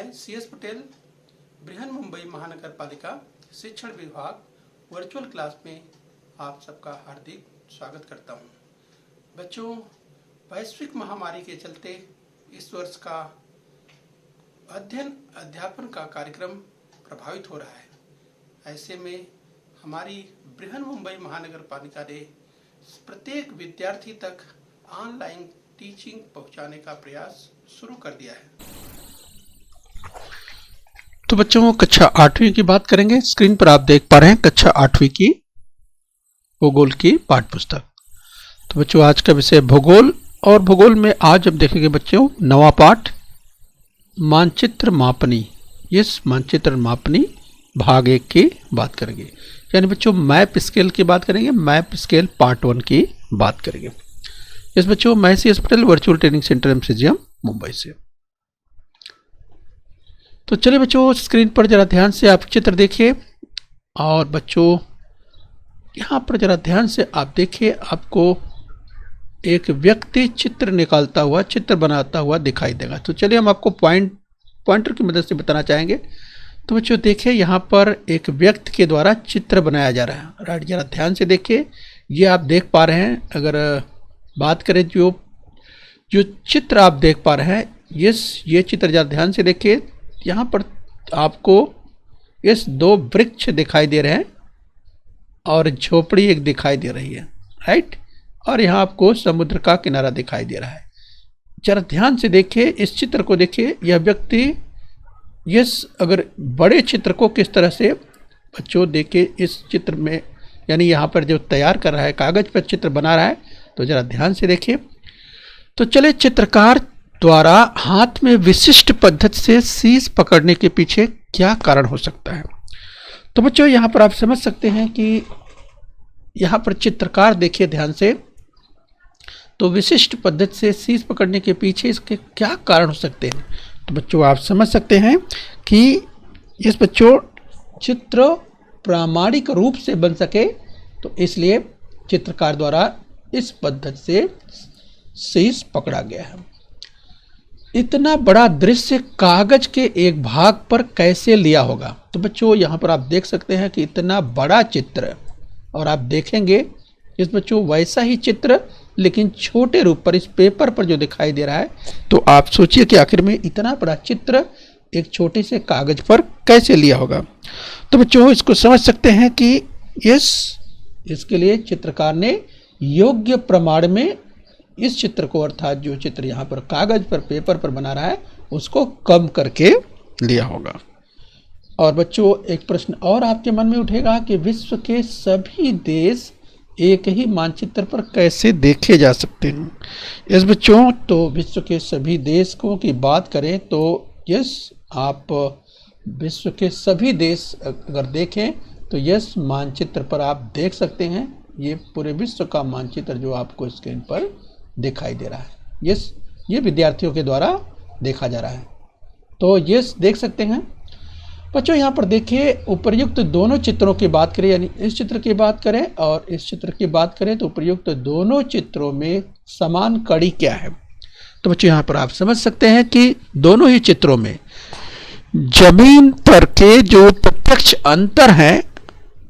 मैं CS पटेल बृहन मुंबई महानगर पालिका शिक्षण विभाग वर्चुअल क्लास में आप सबका हार्दिक स्वागत करता हूं। बच्चों, वैश्विक महामारी के चलते इस वर्ष का अध्ययन अध्यापन का कार्यक्रम प्रभावित हो रहा है। ऐसे में हमारी बृहन मुंबई महानगर पालिका ने प्रत्येक विद्यार्थी तक ऑनलाइन टीचिंग पहुंचाने का प्रयास शुरू कर दिया है। तो बच्चों, कक्षा 8वीं की बात करेंगे। स्क्रीन पर आप देख पा रहे हैं कक्षा 8वीं की भूगोल की पाठ्य पुस्तक। तो बच्चों, आज का विषय भूगोल, और भूगोल में आज हम देखेंगे बच्चों नवा पाठ मानचित्र मापनी। इस मानचित्र मापनी भाग 1 की बात करेंगे, यानी बच्चों मैप स्केल की बात करेंगे। मैप स्केल पार्ट 1 की बात करेंगे। इस बच्चों मैं CS Patel virtual training centre MCGM Mumbai से। तो चलिए बच्चों, स्क्रीन पर जरा ध्यान से आप चित्र देखिए, और बच्चों यहाँ पर जरा ध्यान से आप देखिए, आपको एक व्यक्ति चित्र निकालता हुआ, चित्र बनाता हुआ दिखाई देगा। तो चलिए हम आपको पॉइंटर की मदद से बताना चाहेंगे। तो बच्चों देखिए, यहाँ पर एक व्यक्ति के द्वारा चित्र बनाया जा रहा है। राइट, जरा ध्यान से देखिए, ये आप देख पा रहे हैं। अगर बात करें जो चित्र आप देख पा रहे हैं, ये चित्र जरा ध्यान से देखिए। यहाँ पर आपको इस 2 वृक्ष दिखाई दे रहे हैं और झोपड़ी एक दिखाई दे रही है। राइट, और यहाँ आपको समुद्र का किनारा दिखाई दे रहा है। जरा ध्यान से देखिए, इस चित्र को देखिए। यह व्यक्ति अगर बड़े चित्र को किस तरह से बच्चों देखिए इस चित्र में, यानी यहाँ पर जो तैयार कर रहा है, कागज पर चित्र बना रहा है, तो जरा ध्यान से देखिए। तो चले, चित्रकार द्वारा हाथ में विशिष्ट पद्धति से शीश पकड़ने के पीछे क्या कारण हो सकता है। तो बच्चों यहाँ पर आप समझ सकते हैं कि यहाँ पर चित्रकार देखिए ध्यान से, तो विशिष्ट पद्धति से शीश पकड़ने के पीछे इसके क्या कारण हो सकते हैं। तो बच्चों आप समझ सकते हैं कि इस बच्चों चित्र प्रामाणिक रूप से बन सके, तो इसलिए चित्रकार द्वारा इस पद्धति से शीश पकड़ा गया है। इतना बड़ा दृश्य कागज के एक भाग पर कैसे लिया होगा। तो बच्चों यहाँ पर आप देख सकते हैं कि इतना बड़ा चित्र, और आप देखेंगे इस बच्चों वैसा ही चित्र लेकिन छोटे रूप पर इस पेपर पर जो दिखाई दे रहा है। तो आप सोचिए कि आखिर में इतना बड़ा चित्र एक छोटे से कागज पर कैसे लिया होगा। तो बच्चों इसको समझ सकते हैं कि इसके लिए चित्रकार ने योग्य प्रमाण में इस चित्र को, अर्थात जो चित्र यहाँ पर कागज पर पेपर पर बना रहा है, उसको कम करके लिया होगा। और बच्चों एक प्रश्न और आपके मन में उठेगा कि विश्व के सभी देश एक ही मानचित्र पर कैसे देखे जा सकते हैं। इस बच्चों तो विश्व के सभी देशों की बात करें तो आप विश्व के सभी देश अगर देखें तो मानचित्र पर आप देख सकते हैं। ये पूरे विश्व का मानचित्र जो आपको स्क्रीन पर दिखाई दे रहा है, ये विद्यार्थियों के द्वारा देखा जा रहा है। तो देख सकते हैं बच्चों। यहाँ पर देखिए, उपर्युक्त दोनों चित्रों की बात करें, यानी इस चित्र की बात करें और इस चित्र की बात करें, तो उपर्युक्त दोनों चित्रों में समान कड़ी क्या है। तो बच्चों यहाँ पर आप समझ सकते हैं कि दोनों ही चित्रों में जमीन पर के जो प्रत्यक्ष अंतर हैं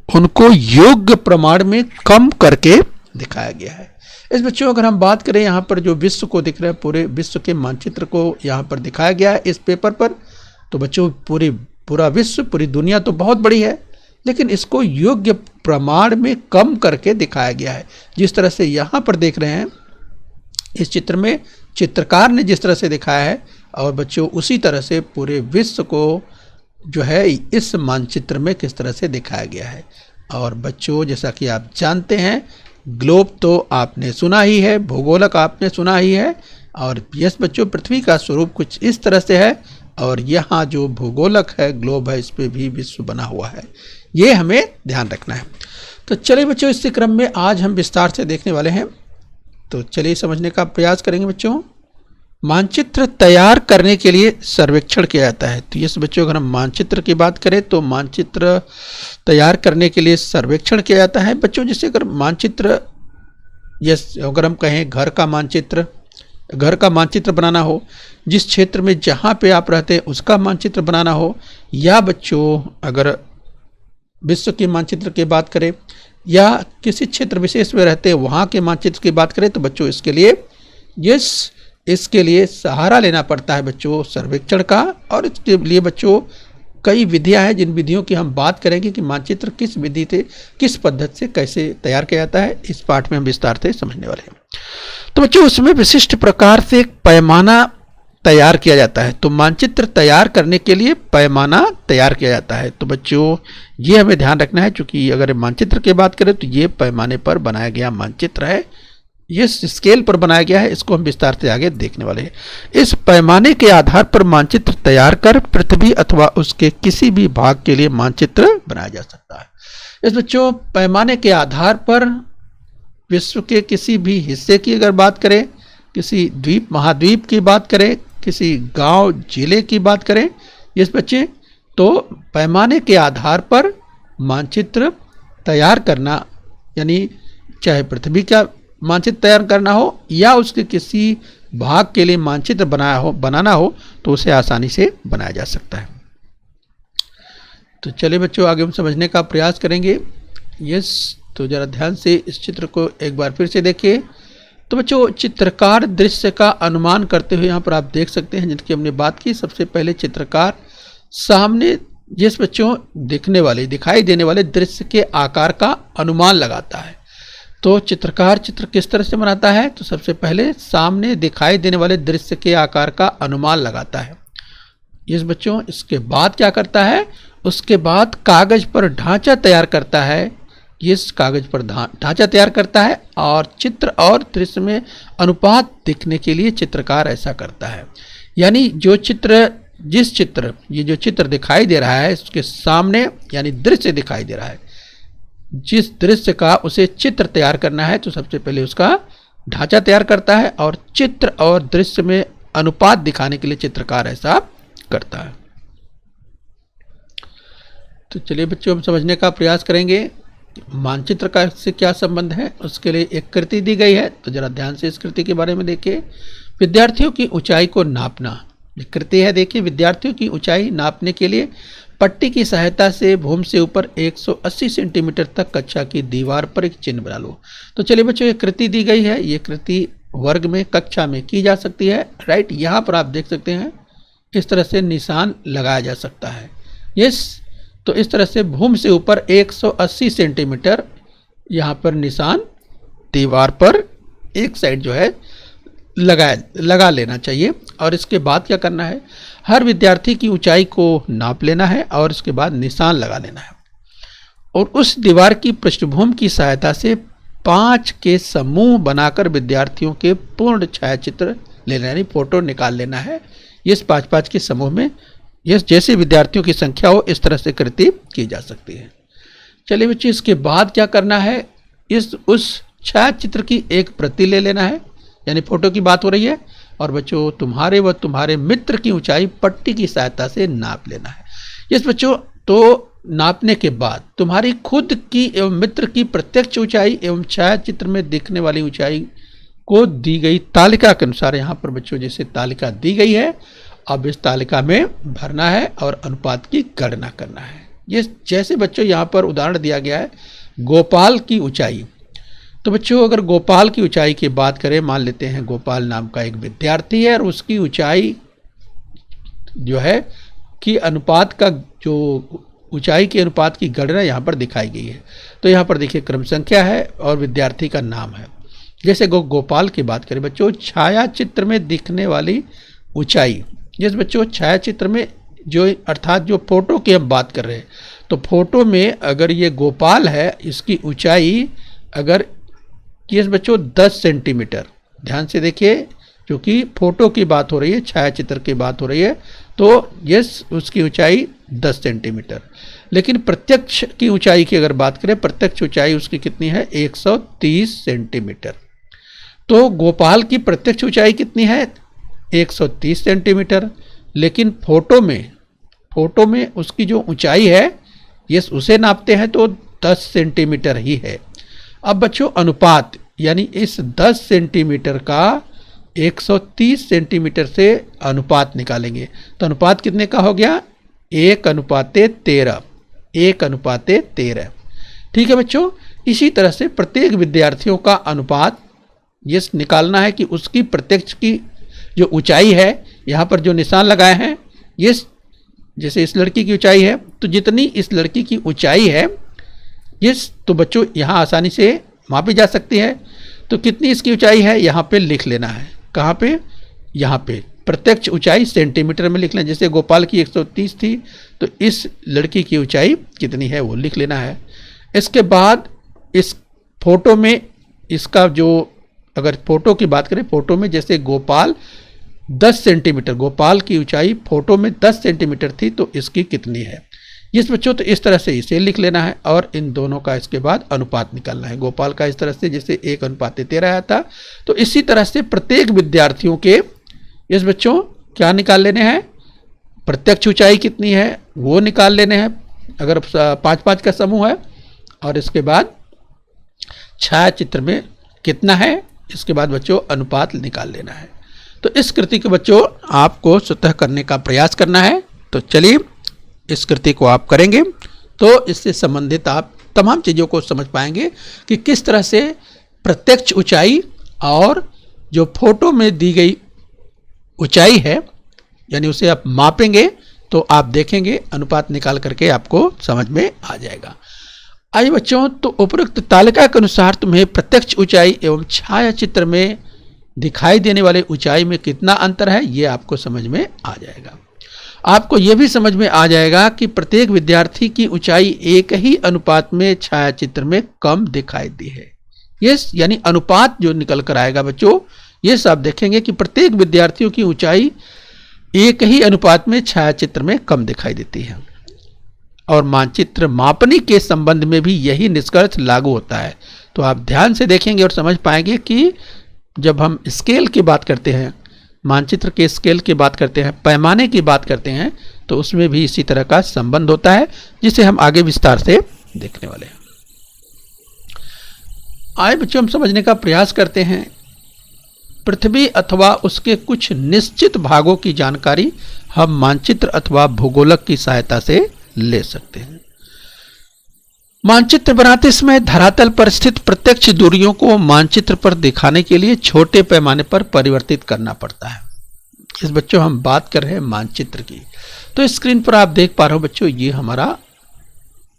उनको योग्य प्रमाण में कम करके दिखाया गया है। इस बच्चों अगर हम बात करें, यहाँ पर जो विश्व को दिख रहा है, पूरे विश्व के मानचित्र को यहाँ पर दिखाया गया है इस पेपर पर। तो बच्चों पूरा विश्व, पूरी दुनिया तो बहुत बड़ी है, लेकिन इसको योग्य प्रमाण में कम करके दिखाया गया है। जिस तरह से यहाँ पर देख रहे हैं इस चित्र में चित्रकार ने जिस तरह से दिखाया है, और बच्चों उसी तरह से पूरे विश्व को जो है इस मानचित्र में किस तरह से दिखाया गया है। और बच्चों जैसा कि आप जानते हैं, ग्लोब तो आपने सुना ही है, भूगोलक आपने सुना ही है, और बच्चों पृथ्वी का स्वरूप कुछ इस तरह से है, और यहाँ जो भूगोलक है, ग्लोब है, इस पे भी विश्व बना हुआ है। ये हमें ध्यान रखना है। तो चलिए बच्चों, इसी क्रम में आज हम विस्तार से देखने वाले हैं। तो चलिए समझने का प्रयास करेंगे बच्चों। मानचित्र तैयार करने के लिए सर्वेक्षण किया जाता है। तो ये बच्चों अगर हम मानचित्र की बात करें तो मानचित्र तैयार करने के लिए सर्वेक्षण किया जाता है। बच्चों जैसे अगर मानचित्र, अगर हम कहें घर का मानचित्र बनाना हो, जिस क्षेत्र में जहाँ पे आप रहते हैं उसका मानचित्र बनाना हो, या बच्चों अगर विश्व के मानचित्र की बात करें या किसी क्षेत्र विशेष में रहते हैं वहाँ के मानचित्र की बात करें, तो बच्चों इसके लिए सहारा लेना पड़ता है बच्चों सर्वेक्षण का। और इसके लिए बच्चों कई विधियां हैं, जिन विधियों की हम बात करेंगे कि मानचित्र किस विधि से, किस पद्धति से कैसे तैयार किया जाता है, इस पाठ में हम विस्तार से समझने वाले हैं। तो बच्चों उसमें विशिष्ट प्रकार से एक पैमाना तैयार किया जाता है। तो मानचित्र तैयार करने के लिए पैमाना तैयार किया जाता है। तो बच्चों ये हमें ध्यान रखना है, क्योंकि अगर मानचित्र की बात करें तो ये पैमाने पर बनाया गया मानचित्र है, ये स्केल पर बनाया गया है। इसको हम विस्तार से आगे देखने वाले हैं। इस पैमाने के आधार पर मानचित्र तैयार कर पृथ्वी अथवा उसके किसी भी भाग के लिए मानचित्र बनाया जा सकता है। इस बच्चों पैमाने के आधार पर विश्व के किसी भी हिस्से की अगर बात करें, किसी द्वीप महाद्वीप की बात करें, किसी गांव जिले की बात करें, इस बच्चे तो पैमाने के आधार पर मानचित्र तैयार करना, यानी चाहे पृथ्वी का मानचित्र तैयार करना हो या उसके किसी भाग के लिए मानचित्र बनाना हो तो उसे आसानी से बनाया जा सकता है। तो चलिए बच्चों आगे हम समझने का प्रयास करेंगे। तो जरा ध्यान से इस चित्र को एक बार फिर से देखिए। तो बच्चों चित्रकार दृश्य का अनुमान करते हुए यहाँ पर आप देख सकते हैं जिनकी हमने बात की। सबसे पहले चित्रकार सामने जिस बच्चों दिखाई देने वाले दृश्य के आकार का अनुमान लगाता है। तो चित्रकार चित्र किस तरह से बनाता है, तो सबसे पहले सामने दिखाई देने वाले दृश्य के आकार का अनुमान लगाता है। इस बच्चों इसके बाद क्या करता है, उसके बाद कागज पर ढांचा तैयार करता है। इस कागज पर ढांचा तैयार करता है और चित्र और दृश्य में अनुपात दिखने के लिए चित्रकार ऐसा करता है। यानी जो चित्र दिखाई दे रहा है उसके सामने, यानी दृश्य दिखाई दे रहा है, जिस दृश्य का उसे चित्र तैयार करना है तो सबसे पहले उसका ढांचा तैयार करता है और चित्र और दृश्य में अनुपात दिखाने के लिए चित्रकार ऐसा करता है। तो चलिए बच्चों हम समझने का प्रयास करेंगे मानचित्र का इससे क्या संबंध है। उसके लिए एक कृति दी गई है, तो जरा ध्यान से इस कृति के बारे में देखिए। विद्यार्थियों की ऊंचाई को नापना कृति है। देखिए विद्यार्थियों की ऊंचाई नापने के लिए पट्टी की सहायता से भूमि से ऊपर 180 सेंटीमीटर तक कक्षा की दीवार पर एक चिन्ह बना लो। तो चलिए बच्चों ये कृति दी गई है, ये कृति वर्ग में कक्षा में की जा सकती है। राइट, यहाँ पर आप देख सकते हैं इस तरह से निशान लगाया जा सकता है। तो इस तरह से भूमि से ऊपर 180 सेंटीमीटर यहाँ पर निशान दीवार पर एक साइड जो है लगा लेना चाहिए। और इसके बाद क्या करना है, हर विद्यार्थी की ऊंचाई को नाप लेना है और इसके बाद निशान लगा लेना है। और उस दीवार की पृष्ठभूमि की सहायता से 5 के समूह बनाकर विद्यार्थियों के पूर्ण छायाचित्र लेना, यानी फोटो निकाल लेना है। इस 5-5 के समूह में जैसे विद्यार्थियों की संख्या हो इस तरह से कृति की जा सकती है। चलिए बच्चे इसके बाद क्या करना है, उस छायाचित्र की एक प्रति ले लेना है, यानी फोटो की बात हो रही है। और बच्चों तुम्हारे व तुम्हारे मित्र की ऊंचाई पट्टी की सहायता से नाप लेना है। इस बच्चों तो नापने के बाद तुम्हारी खुद की एवं मित्र की प्रत्यक्ष ऊंचाई एवं छायाचित्र में दिखने वाली ऊंचाई को दी गई तालिका के अनुसार, यहाँ पर बच्चों जैसे तालिका दी गई है, अब इस तालिका में भरना है और अनुपात की गणना करना है। ये जैसे बच्चों यहाँ पर उदाहरण दिया गया है गोपाल की ऊंचाई। तो बच्चों अगर गोपाल की ऊंचाई की बात करें, मान लेते हैं गोपाल नाम का एक विद्यार्थी है और उसकी ऊंचाई जो है कि अनुपात का जो ऊंचाई के अनुपात की गणना यहाँ पर दिखाई गई है। तो यहाँ पर देखिए क्रम संख्या है और विद्यार्थी का नाम है। जैसे गोपाल की बात करें बच्चों, छायाचित्र में दिखने वाली ऊंचाई, जिस बच्चों छायाचित्र में जो अर्थात जो फोटो की हम बात कर रहे हैं, तो फोटो में अगर ये गोपाल है, इसकी ऊंचाई अगर इस बच्चों 10 सेंटीमीटर, ध्यान से देखिए क्योंकि फोटो की बात हो रही है, छायाचित्र की बात हो रही है, तो उसकी ऊंचाई 10 सेंटीमीटर। लेकिन प्रत्यक्ष की ऊंचाई की अगर बात करें, प्रत्यक्ष ऊंचाई उसकी कितनी है, 130 सेंटीमीटर। तो गोपाल की प्रत्यक्ष ऊंचाई कितनी है, 130 सेंटीमीटर। लेकिन फोटो में उसकी जो ऊंचाई है उसे नापते हैं तो 10 सेंटीमीटर ही है। अब बच्चों अनुपात, यानी इस 10 सेंटीमीटर का 130 सेंटीमीटर से अनुपात निकालेंगे। तो अनुपात कितने का हो गया? 1:13। 1:13। ठीक है बच्चों, इसी तरह से प्रत्येक विद्यार्थियों का अनुपात ये निकालना है कि उसकी प्रत्यक्ष की जो ऊंचाई है, यहाँ पर जो निशान लगाए हैं, ये जैसे इस लड़की की ऊंचाई है, तो जितनी इस लड़की की ऊंचाई है ये तो बच्चों यहाँ आसानी से मापी जा सकती है। तो कितनी इसकी ऊंचाई है यहाँ पे लिख लेना है। कहाँ पे? यहाँ पे प्रत्यक्ष ऊंचाई सेंटीमीटर में लिख लेना। जैसे गोपाल की 130 थी, तो इस लड़की की ऊंचाई कितनी है वो लिख लेना है। इसके बाद इस फोटो में इसका जो, अगर फोटो की बात करें, फोटो में जैसे गोपाल 10 सेंटीमीटर, गोपाल की ऊंचाई फोटो में 10 सेंटीमीटर थी, तो इसकी कितनी है इस बच्चों, तो इस तरह से इसे लिख लेना है और इन दोनों का इसके बाद अनुपात निकालना है। गोपाल का इस तरह से जैसे 1:13 आया था, तो इसी तरह से प्रत्येक विद्यार्थियों के इस बच्चों क्या निकाल लेने हैं, प्रत्यक्ष ऊंचाई कितनी है वो निकाल लेने हैं, अगर 5-5 का समूह है, और इसके बाद छाया चित्र में कितना है, इसके बाद बच्चों अनुपात निकाल लेना है। तो इस कृति को बच्चों आपको स्वतः करने का प्रयास करना है। तो चलिए इस कृति को आप करेंगे तो इससे संबंधित आप तमाम चीज़ों को समझ पाएंगे कि किस तरह से प्रत्यक्ष ऊंचाई और जो फोटो में दी गई ऊंचाई है, यानी उसे आप मापेंगे तो आप देखेंगे अनुपात निकाल करके आपको समझ में आ जाएगा। आइए बच्चों, तो उपरोक्त तालिका के अनुसार तुम्हें प्रत्यक्ष ऊंचाई एवं छाया चित्र में दिखाई देने वाले ऊंचाई में कितना अंतर है ये आपको समझ में आ जाएगा। आपको यह भी समझ में आ जाएगा कि प्रत्येक विद्यार्थी की ऊंचाई एक ही अनुपात में छाया चित्र में कम दिखाई दी है। ये यानी अनुपात जो निकल कर आएगा बच्चों, ये सब देखेंगे कि प्रत्येक विद्यार्थियों की ऊंचाई एक ही अनुपात में छाया चित्र में कम दिखाई देती है। और मानचित्र मापनी के संबंध में भी यही निष्कर्ष लागू होता है। तो आप ध्यान से देखेंगे और समझ पाएंगे कि जब हम स्केल की बात करते हैं, मानचित्र के स्केल की बात करते हैं, पैमाने की बात करते हैं, तो उसमें भी इसी तरह का संबंध होता है, जिसे हम आगे विस्तार से देखने वाले हैं। आइए बच्चों, हम समझने का प्रयास करते हैं। पृथ्वी अथवा उसके कुछ निश्चित भागों की जानकारी हम मानचित्र अथवा भूगोलक की सहायता से ले सकते हैं। मानचित्र बनाते समय धरातल पर स्थित प्रत्यक्ष दूरियों को मानचित्र पर दिखाने के लिए छोटे पैमाने पर परिवर्तित करना पड़ता है। इस बच्चों हम बात कर रहे हैं मानचित्र की। तो स्क्रीन पर आप देख पा रहे हो बच्चों, ये हमारा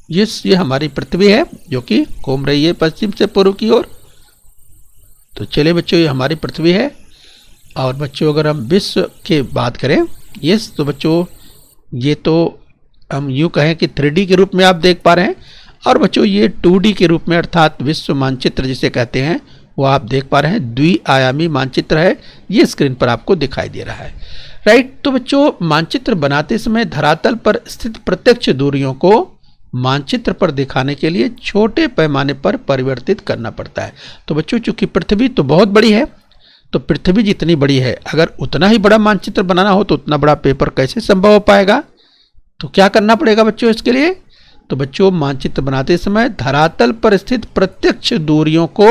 ये हमारी पृथ्वी है जो कि घूम रही है पश्चिम से पूर्व की ओर। तो चलिए बच्चों, ये हमारी पृथ्वी है। और बच्चों अगर हम विश्व की बात करें, तो बच्चों ये तो हम यूँ कहें कि 3D के रूप में आप देख पा रहे हैं, और बच्चों ये 2D के रूप में अर्थात विश्व मानचित्र जिसे कहते हैं वो आप देख पा रहे हैं। द्विआयामी मानचित्र है, ये स्क्रीन पर आपको दिखाई दे रहा है, राइट। तो बच्चों मानचित्र बनाते समय धरातल पर स्थित प्रत्यक्ष दूरियों को मानचित्र पर दिखाने के लिए छोटे पैमाने पर परिवर्तित करना पड़ता है। तो बच्चों चूंकि पृथ्वी तो बहुत बड़ी है, तो पृथ्वी जितनी बड़ी है, अगर उतना ही बड़ा मानचित्र बनाना हो तो उतना बड़ा पेपर कैसे संभव हो पाएगा। तो क्या करना पड़ेगा बच्चों इसके लिए? तो बच्चों मानचित्र बनाते समय धरातल पर स्थित प्रत्यक्ष दूरियों को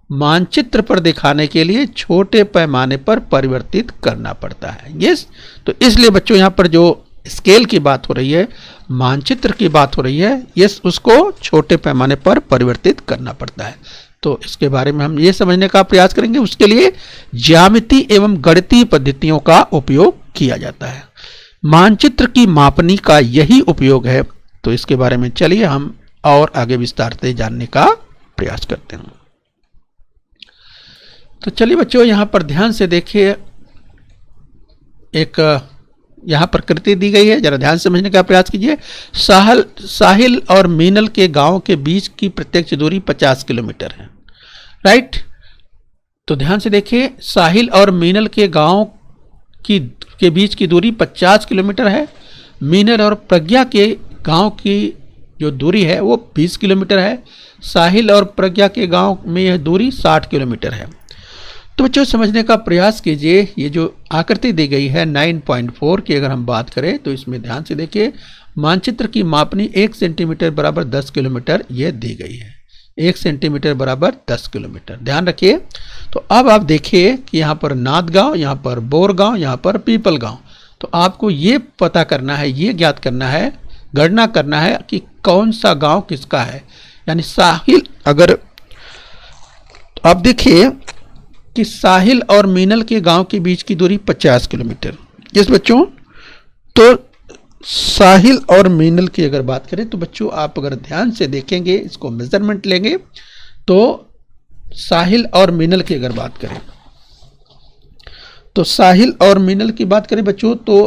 मानचित्र पर दिखाने के लिए छोटे पैमाने पर परिवर्तित करना पड़ता है। यस, तो इसलिए बच्चों यहाँ पर जो स्केल की बात हो रही है, मानचित्र की बात हो रही है, यस, उसको छोटे पैमाने पर परिवर्तित करना पड़ता है। तो इसके बारे में हम ये समझने का प्रयास करेंगे। उसके लिए ज्यामिति एवं गणितीय पद्धतियों का उपयोग किया जाता है। मानचित्र की मापनी का यही उपयोग है। तो इसके बारे में चलिए हम और आगे विस्तार से जानने का प्रयास करते हैं। तो चलिए बच्चों यहाँ पर ध्यान से देखिए, एक यहाँ पर कृति दी गई है, जरा ध्यान से समझने का प्रयास कीजिए। साहिल और मीनल के गांव के बीच की प्रत्यक्ष दूरी 50 किलोमीटर है, राइट। तो ध्यान से देखिए, साहिल और मीनल के गांव के बीच की दूरी 50 किलोमीटर है। मीनल और प्रज्ञा के गांव की जो दूरी है वो 20 किलोमीटर है। साहिल और प्रज्ञा के गांव में यह दूरी 60 किलोमीटर है। तो बच्चों समझने का प्रयास कीजिए, ये जो आकृति दी गई है 9.4 की अगर हम बात करें तो इसमें ध्यान से देखिए, मानचित्र की मापनी 1 सेंटीमीटर बराबर 10 किलोमीटर यह दी गई है। 1 सेंटीमीटर बराबर 10 किलोमीटर। ध्यान रखिए। तो अब आप देखिए कि यहाँ पर नाद गांव, यहाँ पर बोर गांव, यहाँ पर पीपल गांव। तो आपको ये पता करना है, ये ज्ञात करना है, गणना करना है कि कौन सा गांव किसका है। यानी साहिल, अगर आप देखिए कि साहिल और मीनल के गांव के बीच की दूरी 50 किलोमीटर। यस बच्चों, तो साहिल और मीनल की अगर बात करें तो बच्चों आप अगर ध्यान से देखेंगे, इसको मेजरमेंट लेंगे, तो साहिल और मीनल की अगर बात करें तो साहिल और मीनल की बात करें बच्चों तो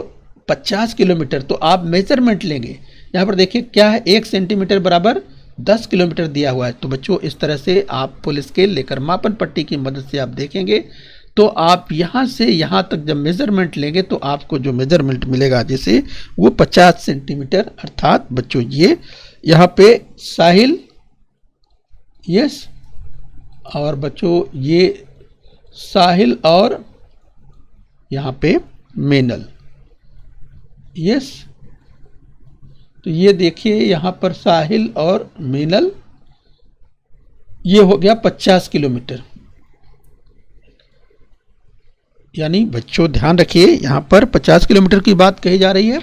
50 किलोमीटर। तो आप मेजरमेंट लेंगे, यहाँ पर देखिए क्या है, 1 सेंटीमीटर बराबर 10 किलोमीटर दिया हुआ है। तो बच्चों इस तरह से आप फुल स्केल लेकर मापन पट्टी की मदद से आप देखेंगे, तो आप यहाँ से यहाँ तक जब मेजरमेंट लेंगे तो आपको जो मेजरमेंट मिलेगा जैसे वो 50 सेंटीमीटर, अर्थात बच्चों ये यहाँ पे साहिल, यस, और बच्चों ये साहिल और यहाँ पे मीनल, यस। तो ये देखिए यहाँ पर साहिल और मीनल, ये हो गया 50 किलोमीटर। यानी बच्चों ध्यान रखिए, यहाँ पर 50 किलोमीटर की बात कही जा रही है।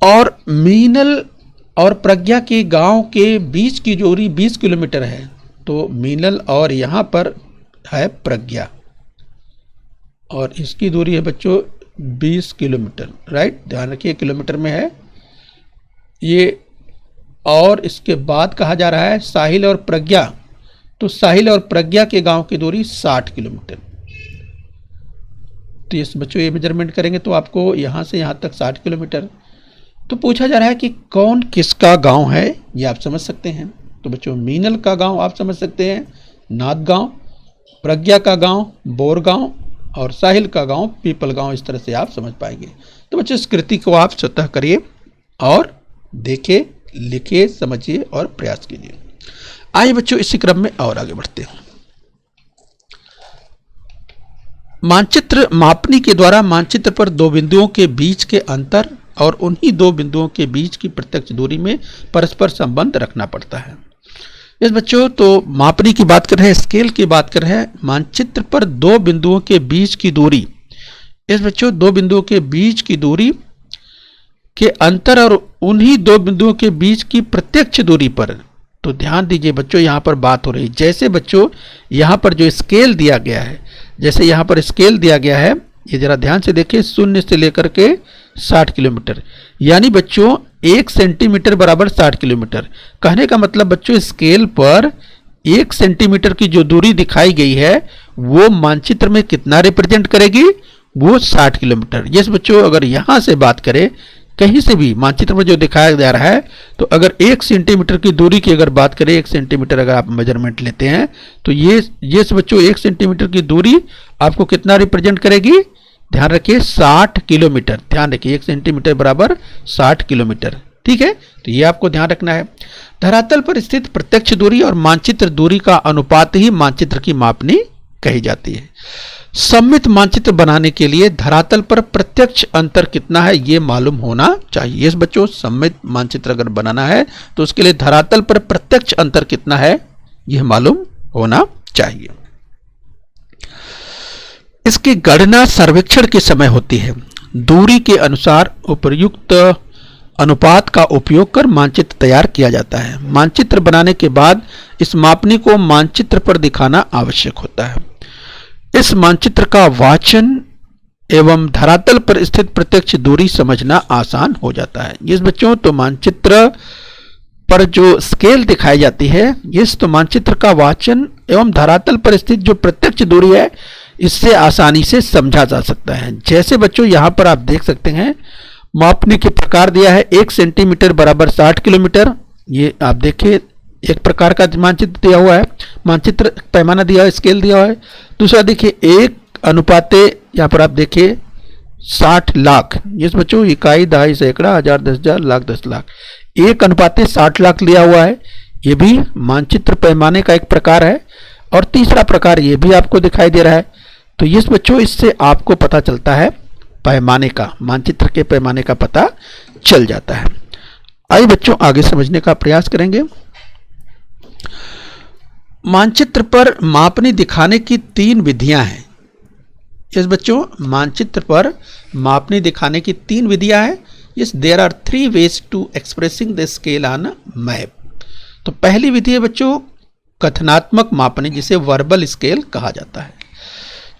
और मीनल और प्रज्ञा के गांव के बीच की दूरी 20 किलोमीटर है। तो मीनल और यहाँ पर है प्रज्ञा, और इसकी दूरी है बच्चों 20 किलोमीटर, राइट। ध्यान रखिए किलोमीटर में है ये। और इसके बाद कहा जा रहा है साहिल और प्रज्ञा, तो साहिल और प्रज्ञा के गांव की दूरी 60 किलोमीटर। तो इस बच्चों ये मेजरमेंट करेंगे तो आपको यहाँ से यहाँ तक 60 किलोमीटर। तो पूछा जा रहा है कि कौन किसका गांव है, ये आप समझ सकते हैं। तो बच्चों मीनल का गांव आप समझ सकते हैं नाद गांव, प्रज्ञा का गांव बोर गांव, और साहिल का गांव पीपल गांव। इस तरह से आप समझ पाएंगे। तो बच्चों इस कृति को आप स्वतः करिए और देखिए, लिखिए, समझिए और प्रयास कीजिए। आइए बच्चों इसी क्रम में और आगे बढ़ते हैं। मानचित्र मापनी के द्वारा मानचित्र पर दो बिंदुओं के बीच के अंतर और उन्हीं दो बिंदुओं के बीच की प्रत्यक्ष दूरी में परस्पर संबंध रखना पड़ता है। इस बच्चों तो मापनी की बात कर रहे हैं, स्केल की बात कर रहे हैं। मानचित्र पर दो बिंदुओं के बीच की दूरी, इस बच्चों दो बिंदुओं के बीच की दूरी के अंतर और उन्हीं दो बिंदुओं के बीच की प्रत्यक्ष दूरी पर, तो ध्यान दीजिए बच्चों यहाँ पर बात हो रही है। जैसे बच्चों यहाँ पर जो स्केल दिया गया है, जैसे यहाँ पर स्केल दिया गया है, ये जरा ध्यान से देखिए, 0 से लेकर के 60 किलोमीटर, यानी बच्चों 1 सेंटीमीटर बराबर 60 किलोमीटर। कहने का मतलब बच्चों स्केल पर 1 सेंटीमीटर की जो दूरी दिखाई गई है वो मानचित्र में कितना रिप्रेजेंट करेगी, वो 60 किलोमीटर। यस बच्चों, अगर यहाँ से बात करें कहीं से भी मानचित्र में जो दिखाया जा रहा है, तो अगर 1 सेंटीमीटर की दूरी की अगर बात करें, 1 सेंटीमीटर अगर आप मेजरमेंट लेते हैं तो ये बच्चों 1 सेंटीमीटर की दूरी आपको कितना रिप्रेजेंट करेगी, ध्यान रखिए 60 किलोमीटर। ध्यान रखिए 1 सेंटीमीटर बराबर 60 किलोमीटर, ठीक है। तो ये आपको ध्यान रखना है। धरातल पर स्थित प्रत्यक्ष दूरी और मानचित्र दूरी का अनुपात ही मानचित्र की मापनी कही जाती है। सममित मानचित्र बनाने के लिए धरातल पर प्रत्यक्ष अंतर कितना है ये मालूम होना चाहिए। इस बच्चों सममित मानचित्र अगर बनाना है तो उसके लिए धरातल पर प्रत्यक्ष अंतर कितना है यह मालूम होना चाहिए। इसकी गणना सर्वेक्षण के समय होती है। दूरी के अनुसार उपर्युक्त अनुपात का उपयोग कर मानचित्र तैयार किया जाता है। मानचित्र बनाने के बाद इस मापनी को मानचित्र पर दिखाना आवश्यक होता है। इस मानचित्र का वाचन एवं धरातल पर स्थित प्रत्यक्ष दूरी समझना आसान हो जाता है। इस बच्चों तो मानचित्र पर जो स्केल दिखाई जाती है, इस तो मानचित्र का वाचन एवं धरातल पर स्थित जो प्रत्यक्ष दूरी है इससे आसानी से समझा जा सकता है। जैसे बच्चों यहाँ पर आप देख सकते हैं मापनी के प्रकार दिया है, 1 सेंटीमीटर बराबर 60 किलोमीटर। ये आप देखिए एक प्रकार का मानचित्र दिया हुआ है, मानचित्र पैमाना दिया है, स्केल दिया हुआ है। दूसरा देखिए 1 अनुपाते, यहाँ पर आप देखिए 60 लाख, इस बच्चों इकाई, दहाई, सैकड़ा, हजार, 10,000, लाख, 10 लाख, 1 अनुपाते 60 लाख लिया हुआ है। ये भी मानचित्र पैमाने का एक प्रकार है। और तीसरा प्रकार ये भी आपको दिखाई दे रहा है। तो इस बच्चों इससे आपको पता चलता है पैमाने का, मानचित्र के पैमाने का पता चल जाता है। आइए बच्चों आगे समझने का प्रयास करेंगे। मानचित्र पर मापनी दिखाने की 3 विधियां हैं। यस बच्चों, मानचित्र पर मापनी दिखाने की 3 विधियां हैं। Yes, there are 3 ways to expressing the scale on map. तो पहली विधि है बच्चों कथनात्मक मापनी, जिसे वर्बल स्केल कहा जाता है।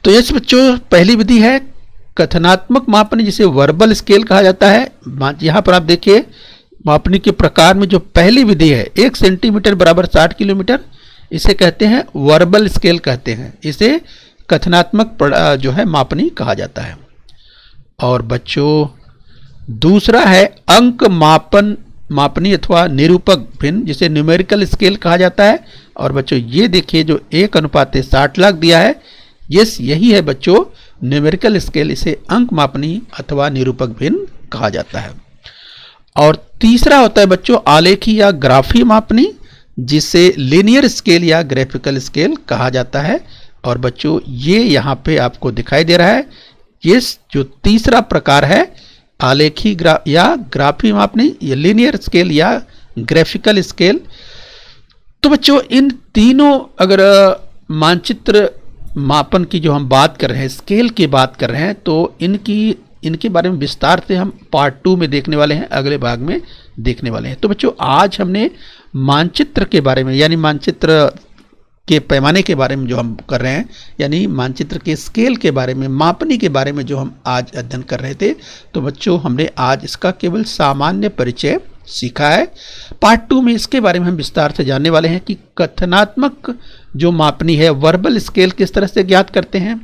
तो यस बच्चों, पहली विधि है कथनात्मक मापनी, जिसे वर्बल स्केल कहा जाता है। यहाँ पर आप देखिए मापनी के प्रकार में जो पहली विधि है 1 सेंटीमीटर बराबर 60 किलोमीटर, इसे कहते हैं वर्बल स्केल कहते हैं। इसे कथनात्मक जो है मापनी कहा जाता है। और बच्चों दूसरा है अंक मापनी अथवा निरूपक भिन्न, जिसे न्यूमेरिकल स्केल कहा जाता है। और बच्चों ये देखिए जो 1:60 लाख दिया है, यही है बच्चों न्यूमेरिकल स्केल। इसे अंक मापनी अथवा निरूपक भिन्न कहा जाता है। और तीसरा होता है बच्चों आलेखी या ग्राफी मापनी, जिसे लीनियर स्केल या ग्राफिकल स्केल कहा जाता है। और बच्चों ये यहाँ पे आपको दिखाई दे रहा है, ये जो तीसरा प्रकार है आलेखी या ग्राफी मापनी, ये लीनियर स्केल या ग्राफिकल स्केल। तो बच्चों इन तीनों अगर मानचित्र मापन की जो हम बात कर रहे हैं, स्केल की बात कर रहे हैं, तो इनके बारे में विस्तार से हम पार्ट 2 में देखने वाले हैं, अगले भाग में देखने वाले हैं। तो बच्चों आज हमने मानचित्र के बारे में, यानी मानचित्र के पैमाने के बारे में जो हम कर रहे हैं, यानी मानचित्र के स्केल के बारे में, मापनी के बारे में जो हम आज अध्ययन कर रहे थे, तो बच्चों हमने आज इसका केवल सामान्य परिचय सीखा है। पार्ट 2 में इसके बारे में हम विस्तार से जानने वाले हैं कि कथनात्मक जो मापनी है वर्बल स्केल किस तरह से ज्ञात करते हैं,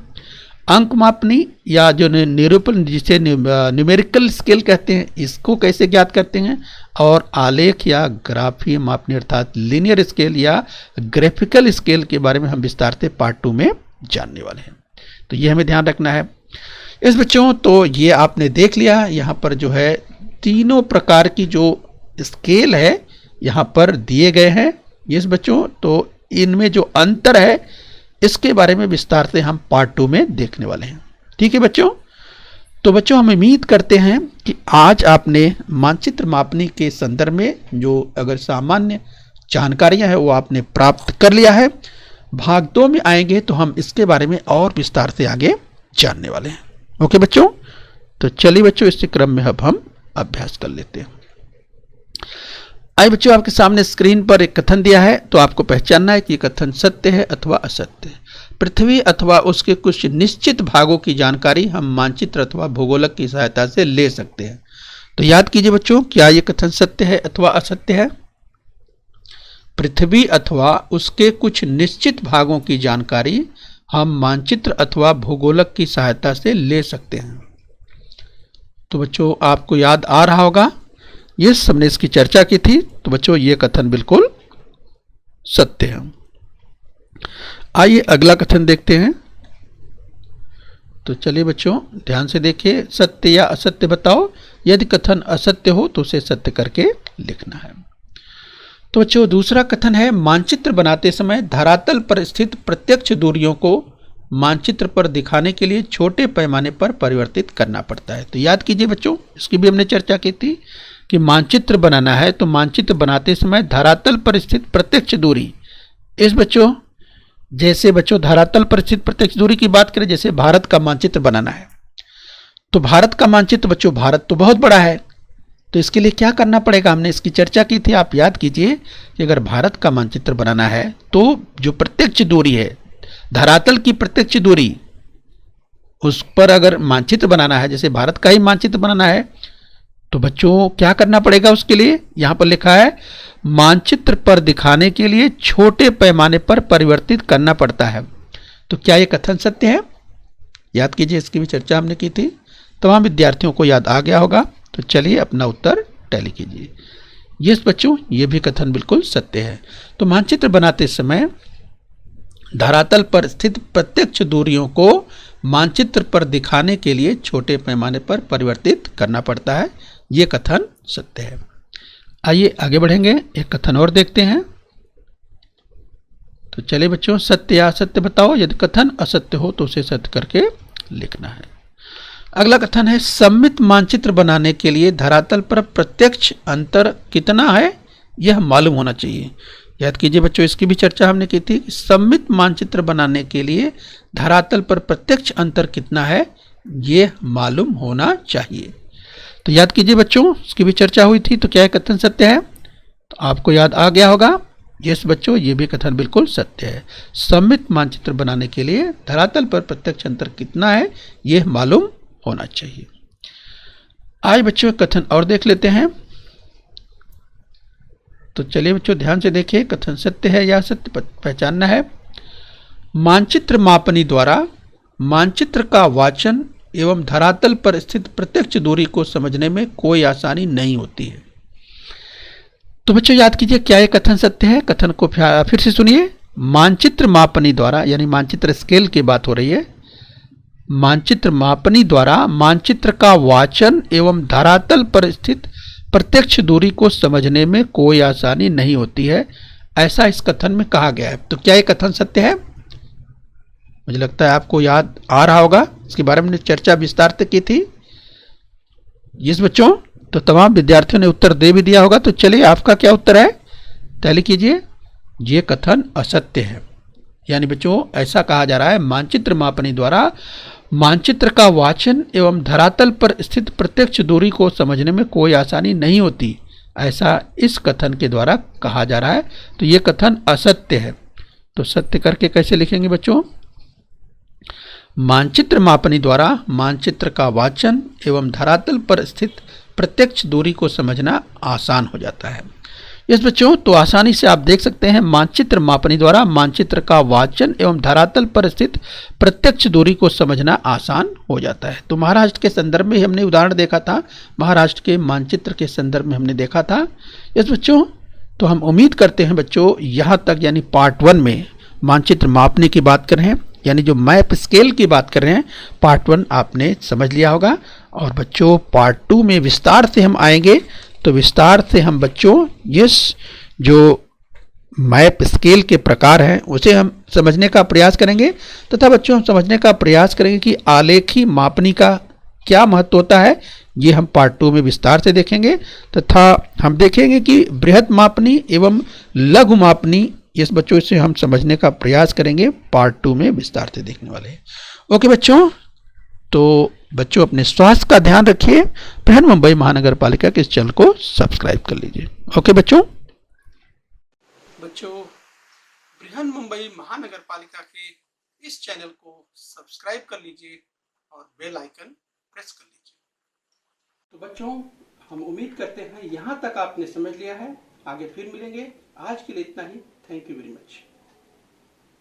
अंक मापनी या जो निरूपण जिसे न्यूमेरिकल स्केल कहते हैं इसको कैसे ज्ञात करते हैं, और आलेख या ग्राफी मापनी अर्थात लीनियर स्केल या ग्राफिकल स्केल के बारे में हम विस्तार से पार्ट 2 में जानने वाले हैं। तो ये हमें ध्यान रखना है। इस बच्चों तो ये आपने देख लिया, यहाँ पर जो है तीनों प्रकार की जो स्केल है यहाँ पर दिए गए हैं। इस बच्चों तो इनमें जो अंतर है इसके बारे में विस्तार से हम पार्ट 2 में देखने वाले हैं। ठीक है बच्चों, तो बच्चों हम उम्मीद करते हैं कि आज आपने मानचित्र मापनी के संदर्भ में जो अगर सामान्य जानकारियां हैं वो आपने प्राप्त कर लिया है। भाग 2 में आएंगे तो हम इसके बारे में और विस्तार से आगे जानने वाले हैं। ओके बच्चों, तो चलिए बच्चों इस क्रम में अब हम अभ्यास कर लेते हैं। आइए बच्चों, आपके सामने स्क्रीन पर एक कथन दिया है, तो आपको पहचानना है कि ये कथन सत्य है अथवा असत्य है। पृथ्वी अथवा उसके कुछ निश्चित भागों की जानकारी हम मानचित्र अथवा भूगोलक की सहायता से ले सकते हैं। तो याद कीजिए बच्चों, क्या ये कथन सत्य है अथवा असत्य है? पृथ्वी अथवा उसके कुछ निश्चित भागों की जानकारी हम मानचित्र अथवा भूगोलक की सहायता से ले सकते हैं। तो बच्चों आपको याद आ रहा होगा, ये हमने इसकी चर्चा की थी। तो बच्चों ये कथन बिल्कुल सत्य है। आइए अगला कथन देखते हैं। तो चलिए बच्चों ध्यान से देखिए, सत्य या असत्य बताओ। यदि कथन असत्य हो तो उसे सत्य करके लिखना है। तो बच्चों दूसरा कथन है, मानचित्र बनाते समय धरातल पर स्थित प्रत्यक्ष दूरियों को मानचित्र पर दिखाने के लिए छोटे पैमाने पर परिवर्तित करना पड़ता है। तो याद कीजिए बच्चों, इसकी भी हमने चर्चा की थी कि मानचित्र बनाना है तो मानचित्र बनाते समय धरातल पर स्थित प्रत्यक्ष दूरी, इस बच्चों जैसे बच्चों धरातल पर स्थित प्रत्यक्ष दूरी की बात करें, जैसे भारत का मानचित्र बनाना है, तो भारत का मानचित्र बच्चों भारत तो बहुत बड़ा है, तो इसके लिए क्या करना पड़ेगा, हमने इसकी चर्चा की थी। आप याद कीजिए कि अगर भारत का मानचित्र बनाना है तो जो प्रत्यक्ष दूरी है, धरातल की प्रत्यक्ष दूरी, उस पर अगर मानचित्र बनाना है, जैसे भारत का ही मानचित्र बनाना है, तो बच्चों क्या करना पड़ेगा उसके लिए? यहां पर लिखा है मानचित्र पर दिखाने के लिए छोटे पैमाने पर परिवर्तित करना पड़ता है। तो क्या यह कथन सत्य है? याद कीजिए, इसकी भी चर्चा हमने की थी, तमाम विद्यार्थियों को याद आ गया होगा। तो चलिए अपना उत्तर टैली कीजिए। यस बच्चों, ये भी कथन बिल्कुल सत्य है। तो मानचित्र बनाते समय धरातल पर स्थित प्रत्यक्ष दूरियों को मानचित्र पर दिखाने के लिए छोटे पैमाने पर परिवर्तित करना पड़ता है। ये कथन सत्य है। आइए आगे बढ़ेंगे, एक कथन और देखते हैं। तो चलिए बच्चों, सत्य या असत्य बताओ। यदि कथन असत्य हो तो उसे सत्य करके लिखना है। अगला कथन है, सममित मानचित्र बनाने के लिए धरातल पर प्रत्यक्ष अंतर कितना है यह मालूम होना चाहिए। याद कीजिए बच्चों, इसकी भी चर्चा हमने की थी कि सममित मानचित्र बनाने के लिए धरातल पर प्रत्यक्ष अंतर कितना है ये मालूम होना चाहिए। तो याद कीजिए बच्चों, इसकी भी चर्चा हुई थी। तो क्या यह कथन सत्य है? तो आपको याद आ गया होगा। यस बच्चों, ये भी कथन बिल्कुल सत्य है। सममित मानचित्र बनाने के लिए धरातल पर प्रत्यक्ष अंतर कितना है यह मालूम होना चाहिए। आज बच्चों कथन और देख लेते हैं। तो चलिए बच्चों ध्यान से देखिए, कथन सत्य है या सत्य पहचानना है। मानचित्र मापनी द्वारा मानचित्र का वाचन एवं धरातल पर स्थित प्रत्यक्ष दूरी को समझने में कोई आसानी नहीं होती है। तो बच्चों याद कीजिए, क्या यह कथन सत्य है? कथन को फिर से सुनिए। मानचित्र मापनी द्वारा, यानी मानचित्र स्केल की बात हो रही है, मानचित्र मापनी द्वारा मानचित्र का वाचन एवं धरातल पर स्थित प्रत्यक्ष दूरी को समझने में कोई आसानी नहीं होती है, ऐसा इस कथन में कहा गया है। तो क्या यह कथन सत्य है? मुझे लगता है आपको याद आ रहा होगा, इसके बारे में चर्चा विस्तार से की थी। जिस बच्चों, तो तमाम विद्यार्थियों ने उत्तर दे भी दिया होगा। तो चलिए आपका क्या उत्तर है तय कीजिए। ये कथन असत्य है। यानी बच्चों ऐसा कहा जा रहा है, मानचित्र मापनी द्वारा मानचित्र का वाचन एवं धरातल पर स्थित प्रत्यक्ष दूरी को समझने में कोई आसानी नहीं होती, ऐसा इस कथन के द्वारा कहा जा रहा है। तो ये कथन असत्य है। तो सत्य करके कैसे लिखेंगे बच्चों? मानचित्र मापनी द्वारा मानचित्र का वाचन एवं धरातल पर स्थित प्रत्यक्ष दूरी को समझना आसान हो जाता है। यस बच्चों, तो आसानी से आप देख सकते हैं, मानचित्र मापनी द्वारा मानचित्र का वाचन एवं धरातल पर स्थित प्रत्यक्ष दूरी को समझना आसान हो जाता है। तो महाराष्ट्र के संदर्भ में हमने उदाहरण देखा था, महाराष्ट्र के मानचित्र के संदर्भ में हमने देखा था। यस बच्चों, तो हम उम्मीद करते हैं बच्चों यहाँ तक, यानी पार्ट 1 में मानचित्र मापने की बात कर रहे हैं, यानी जो मैप स्केल की बात कर रहे हैं, पार्ट 1 आपने समझ लिया होगा। और बच्चों पार्ट 2 में विस्तार से हम आएंगे। तो विस्तार से हम बच्चों यस जो मैप स्केल के प्रकार हैं उसे हम समझने का प्रयास करेंगे, तथा बच्चों हम समझने का प्रयास करेंगे कि आलेखी मापनी का क्या महत्व होता है। ये हम पार्ट 2 में विस्तार से देखेंगे, तथा हम देखेंगे कि बृहद मापनी एवं लघु मापनी, इस बच्चों से हम समझने का प्रयास करेंगे, पार्ट 2 में विस्तार से देखने वाले हैं। ओके बच्चों, तो बच्चों अपने स्वास्थ्य का ध्यान रखिए। बृहन मुंबई महानगर पालिका के इस चैनल को सब्सक्राइब कर लीजिए। ओके बच्चों। बृहन मुंबई महानगर पालिका के इस चैनल को सब्सक्राइब कर लीजिए और बेल आइकन प्रेस कर लीजिए। तो बच्चों हम उम्मीद करते हैं यहाँ तक आपने समझ लिया है। आगे फिर मिलेंगे। आज के लिए इतना ही। Thank you very much.